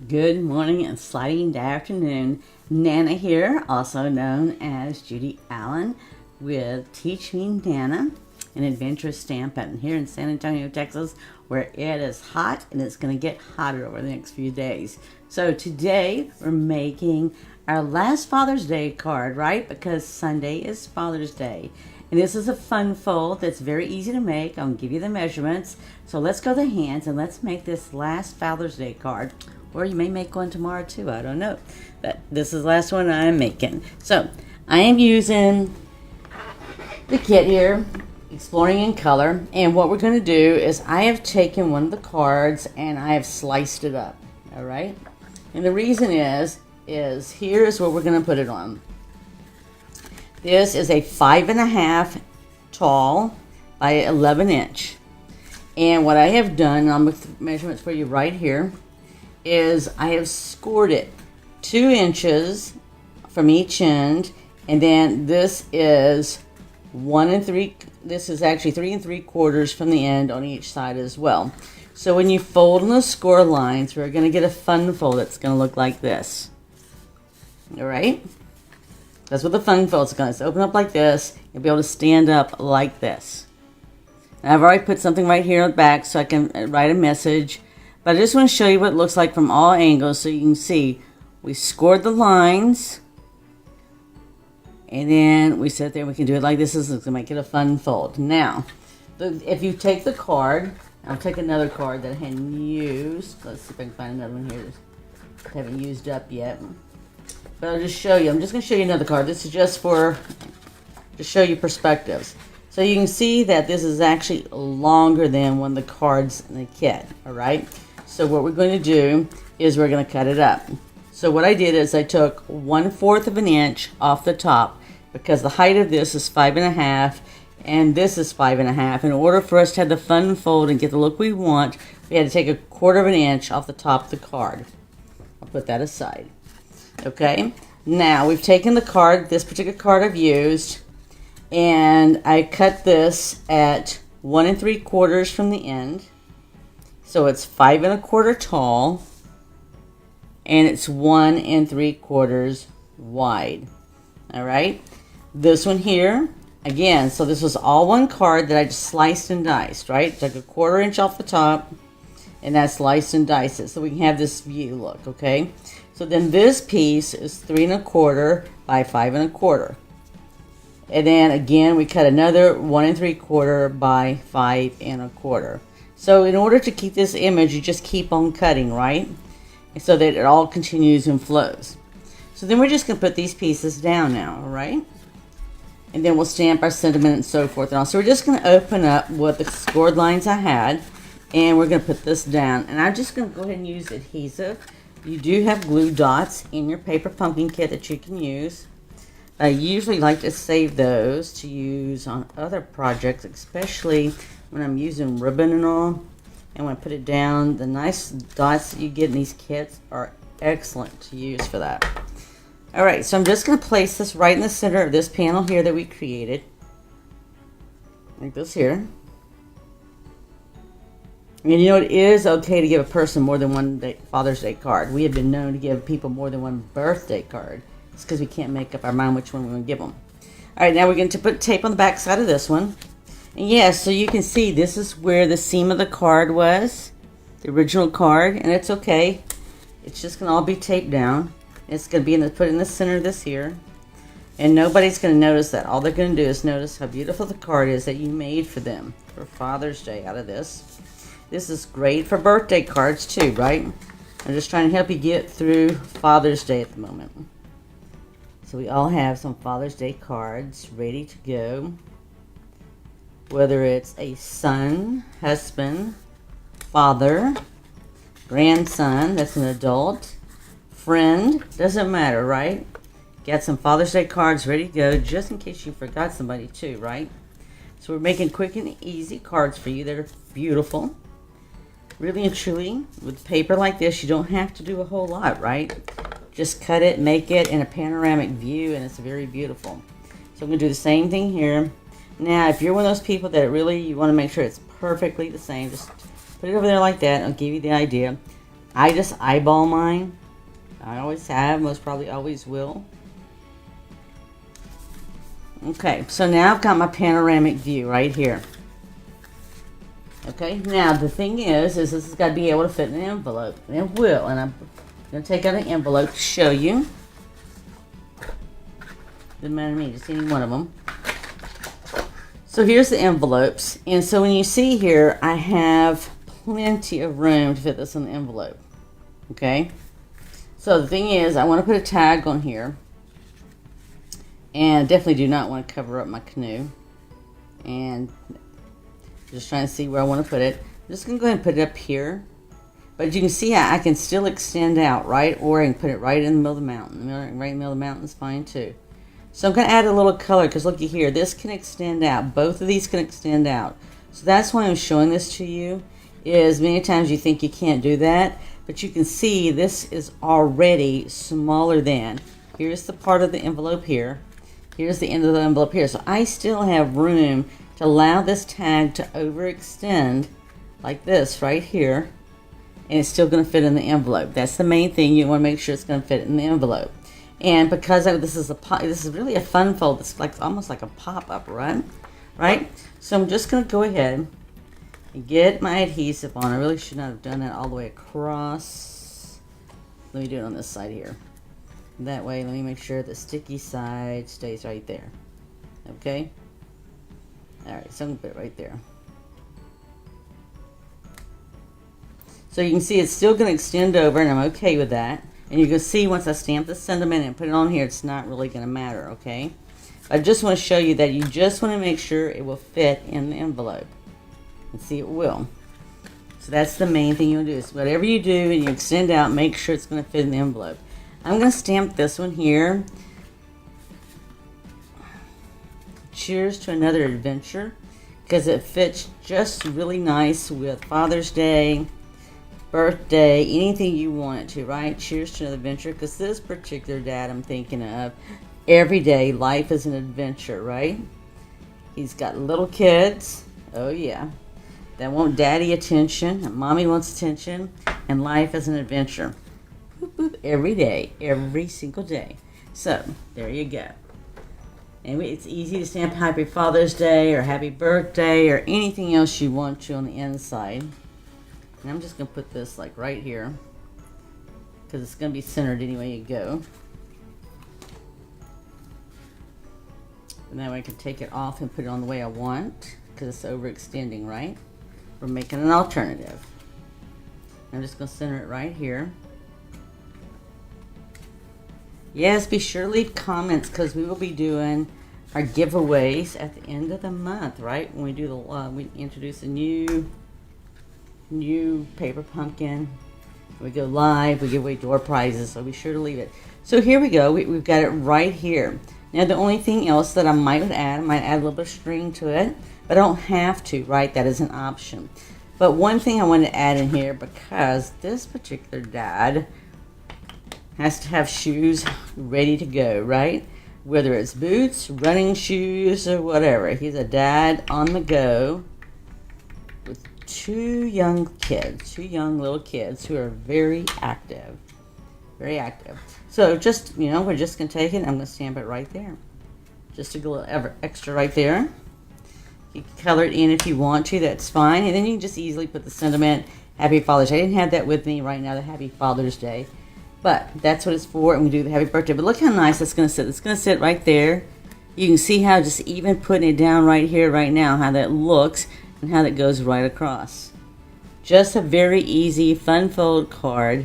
Good morning and slighting afternoon. Nana here, also known as Judy Allan with Teach Me Nana, an Adventurous Stampin here in San Antonio, Texas, where it is hot and it's going to get hotter over the next few days. So today we're making our last Father's Day card, right? Because Sunday is Father's Day. And this is a fun fold that's very easy to make. I'll give you the measurements. So let's go to the hands and let's make this last Father's Day card. Or you may make one tomorrow too, I don't know. But this is the last one I'm making. So I am using the kit here, Exploring in Color. And what we're going to do is I have taken one of the cards and I have sliced it up. All right? And the reason is here's where we're going to put it on. This is a 5.5 tall by 11 inch. And what I have done, I'll make the measurements for you right here, is I have scored it 2 inches from each end, and then this is 1 3. This is actually 3 3/4 from the end on each side as well. So when you fold in the score lines, we're going to get a fun fold that's going to look like this. All right, that's what the fun fold is going to open up like this. You'll be able to stand up like this. Now, I've already put something right here on the back so I can write a message. But I just want to show you what it looks like from all angles so you can see. We scored the lines. And then we sit there and we can do it like this. This is going to make it a fun fold. Now, if you take the card, I'll take another card that I hadn't used. Let's see if I can find another one here that I haven't used up yet. But I'll just show you. I'm just going to show you another card. This is just to show you perspectives. So you can see that this is actually longer than one of the cards in the kit. All right. So what we're going to do is we're going to cut it up. So what I did is I took 1/4 of an inch off the top because the height of this is 5.5 and this is 5.5. In order for us to have the fun fold and get the look we want, we had to take 1/4 of an inch off the top of the card. I'll put that aside. Okay. Now we've taken the card, this particular card I've used, and I cut this at 1 3/4 from the end. So it's 5 1/4 tall, and it's 1 3/4 wide. All right. This one here, again, so this was all one card that I just sliced and diced, right? Took 1/4 inch off the top, and I sliced and diced it so we can have this view look, okay? So then this piece is 3 1/4 by 5 1/4. And then again, we cut another 1 3/4 by 5 1/4. So in order to keep this image, you just keep on cutting, right? So that it all continues and flows. So then we're just going to put these pieces down now, all right? And then we'll stamp our sentiment and so forth and all. So we're just going to open up what the scored lines I had, and we're going to put this down. And I'm just going to go ahead and use adhesive. You do have glue dots in your paper pumpkin kit that you can use. I usually like to save those to use on other projects, especially when I'm using ribbon and all. And when I put it down, the nice dots that you get in these kits are excellent to use for that. All right, so I'm just going to place this right in the center of this panel here that we created. Like this here. And you know, it is okay to give a person more than one Father's Day card. We have been known to give people more than one birthday card. It's because we can't make up our mind which one we're going to give them. All right, now we're going to put tape on the back side of this one. And yes, so you can see this is where the seam of the card was, the original card, and it's okay. It's just going to all be taped down. It's going to be put in the center of this here. And nobody's going to notice that. All they're going to do is notice how beautiful the card is that you made for them for Father's Day out of this. This is great for birthday cards too, right? I'm just trying to help you get through Father's Day at the moment. So we all have some Father's Day cards ready to go. Whether it's a son, husband, father, grandson, that's an adult, friend, doesn't matter, right? Got some Father's Day cards ready to go just in case you forgot somebody too, right? So we're making quick and easy cards for you that are beautiful. Really and truly, with paper like this, you don't have to do a whole lot, right? Just cut it, make it in a panoramic view, and it's very beautiful. So I'm going to do the same thing here. Now, if you're one of those people that really, you want to make sure it's perfectly the same, just put it over there like that. I'll give you the idea. I just eyeball mine. I always have, most probably always will. Okay, so now I've got my panoramic view right here. Okay, now the thing is this has got to be able to fit in an envelope. And it will, and I'm going to take out an envelope to show you. Doesn't matter to me, just any one of them. So here's the envelopes. And so when you see here, I have plenty of room to fit this in the envelope. Okay, so the thing is, I want to put a tag on here. And definitely do not want to cover up my canoe. And just trying to see where I want to put it. I'm just going to go ahead and put it up here. But you can see how I can still extend out, right? Or I can put it right in the middle of the mountain. Right in the middle of the mountain is fine too. So I'm going to add a little color because looky here. This can extend out. Both of these can extend out. So that's why I'm showing this to you. Is many times you think you can't do that. But you can see this is already smaller than. Here's the part of the envelope here. Here's the end of the envelope here. So I still have room to allow this tag to overextend like this right here. And it's still going to fit in the envelope. That's the main thing. You want to make sure it's going to fit in the envelope. And because this is really a fun fold. It's like almost like a pop-up, right? So I'm just going to go ahead and get my adhesive on. I really should not have done that all the way across. Let me do it on this side here. That way, let me make sure the sticky side stays right there. Okay? Alright, so I'm going to put it right there. So you can see it's still going to extend over, and I'm okay with that. And you can see once I stamp the sentiment and put it on here, it's not really going to matter, okay? I just want to show you that you just want to make sure it will fit in the envelope. And see, it will. So that's the main thing you want to do. Is whatever you do and you extend out, make sure it's going to fit in the envelope. I'm going to stamp this one here. Cheers to another adventure, because it fits just really nice with Father's Day, birthday, anything you want it to, right? Cheers to another adventure, because this particular dad I'm thinking of, every day life is an adventure, right? He's got little kids, oh yeah, that want daddy attention, and mommy wants attention, and life is an adventure. Boop, boop, every day, every single day. So, there you go. And it's easy to stamp Happy Father's Day or Happy Birthday or anything else you want to on the inside. And I'm just going to put this like right here, because it's going to be centered anyway you go. And that way I can take it off and put it on the way I want, because it's overextending, right? We're making an alternative. I'm just going to center it right here. Yes, be sure to leave comments, because we will be doing our giveaways at the end of the month, right? When we do the we introduce a new paper pumpkin, we go live, we give away door prizes, so be sure to leave it. So here we go. We've got it right here. Now the only thing else that I might add a little bit of string to it, but I don't have to, right? That is an option. But one thing I wanted to add in here, because this particular dad has to have shoes ready to go, right? Whether it's boots, running shoes, or whatever. He's a dad on the go with two young little kids who are very active. Very active. So just, we're just going to take it and I'm going to stamp it right there. Just a little extra right there. You can color it in if you want to, that's fine. And then you can just easily put the sentiment, Happy Father's Day. I didn't have that with me right now, the Happy Father's Day. But that's what it's for, and we do the Happy Birthday. But look how nice it's going to sit. It's going to sit right there. You can see how just even putting it down right here, right now, how that looks and how that goes right across. Just a very easy, fun fold card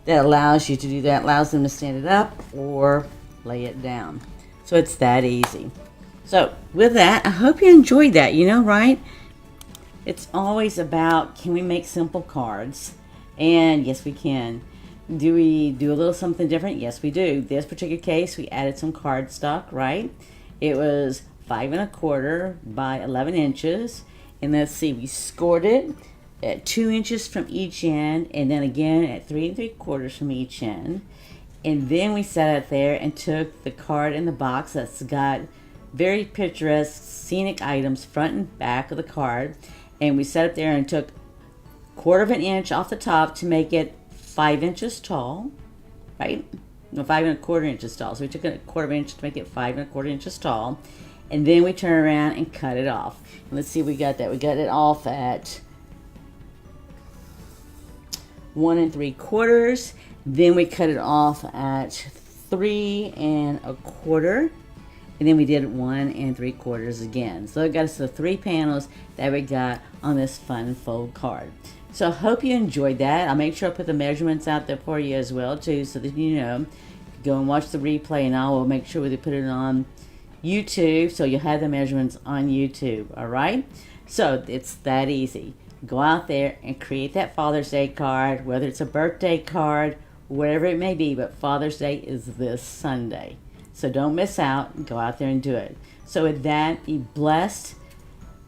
that allows you to do that. Allows them to stand it up or lay it down. So it's that easy. So with that, I hope you enjoyed that, right? It's always about, can we make simple cards? And yes, we can. Do we do a little something different? Yes, we do. This particular case, we added some cardstock, right? It was 5 1/4 by 11 inches. And let's see, we scored it at 2 inches from each end, and then again at 3 3/4 from each end. And then we sat out there and took the card in the box that's got very picturesque, scenic items front and back of the card. And we sat up there and took 1/4 inch off the top to make it 5 inches tall, right? No, 5 1/4 inches tall. So we took a 1/4 inch to make it 5 1/4 inches tall. And then we turn around and cut it off. And let's see, we got that. We got it off at 1 3/4. Then we cut it off at 3 1/4. And then we did 1 3/4 again. So it got us the 3 panels that we got on this fun fold card. So I hope you enjoyed that. I'll make sure I put the measurements out there for you as well too, so that you know. Go and watch the replay, and I will make sure we put it on YouTube, so you'll have the measurements on YouTube. All right, so it's that easy. Go out there and create that Father's Day card, whether it's a birthday card, whatever it may be, but Father's Day is this Sunday, so don't miss out. Go out there and do it. So with that, be blessed.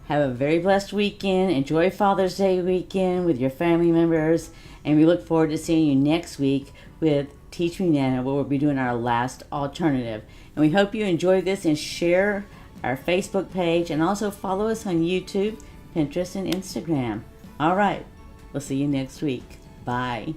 Have a very blessed weekend. Enjoy Father's Day weekend with your family members, and we look forward to seeing you next week with Teach Me Nana, where we'll be doing our last alternative. And we hope you enjoy this, and share our Facebook page, and also follow us on YouTube, Pinterest, and Instagram. All right, we'll see you next week. Bye.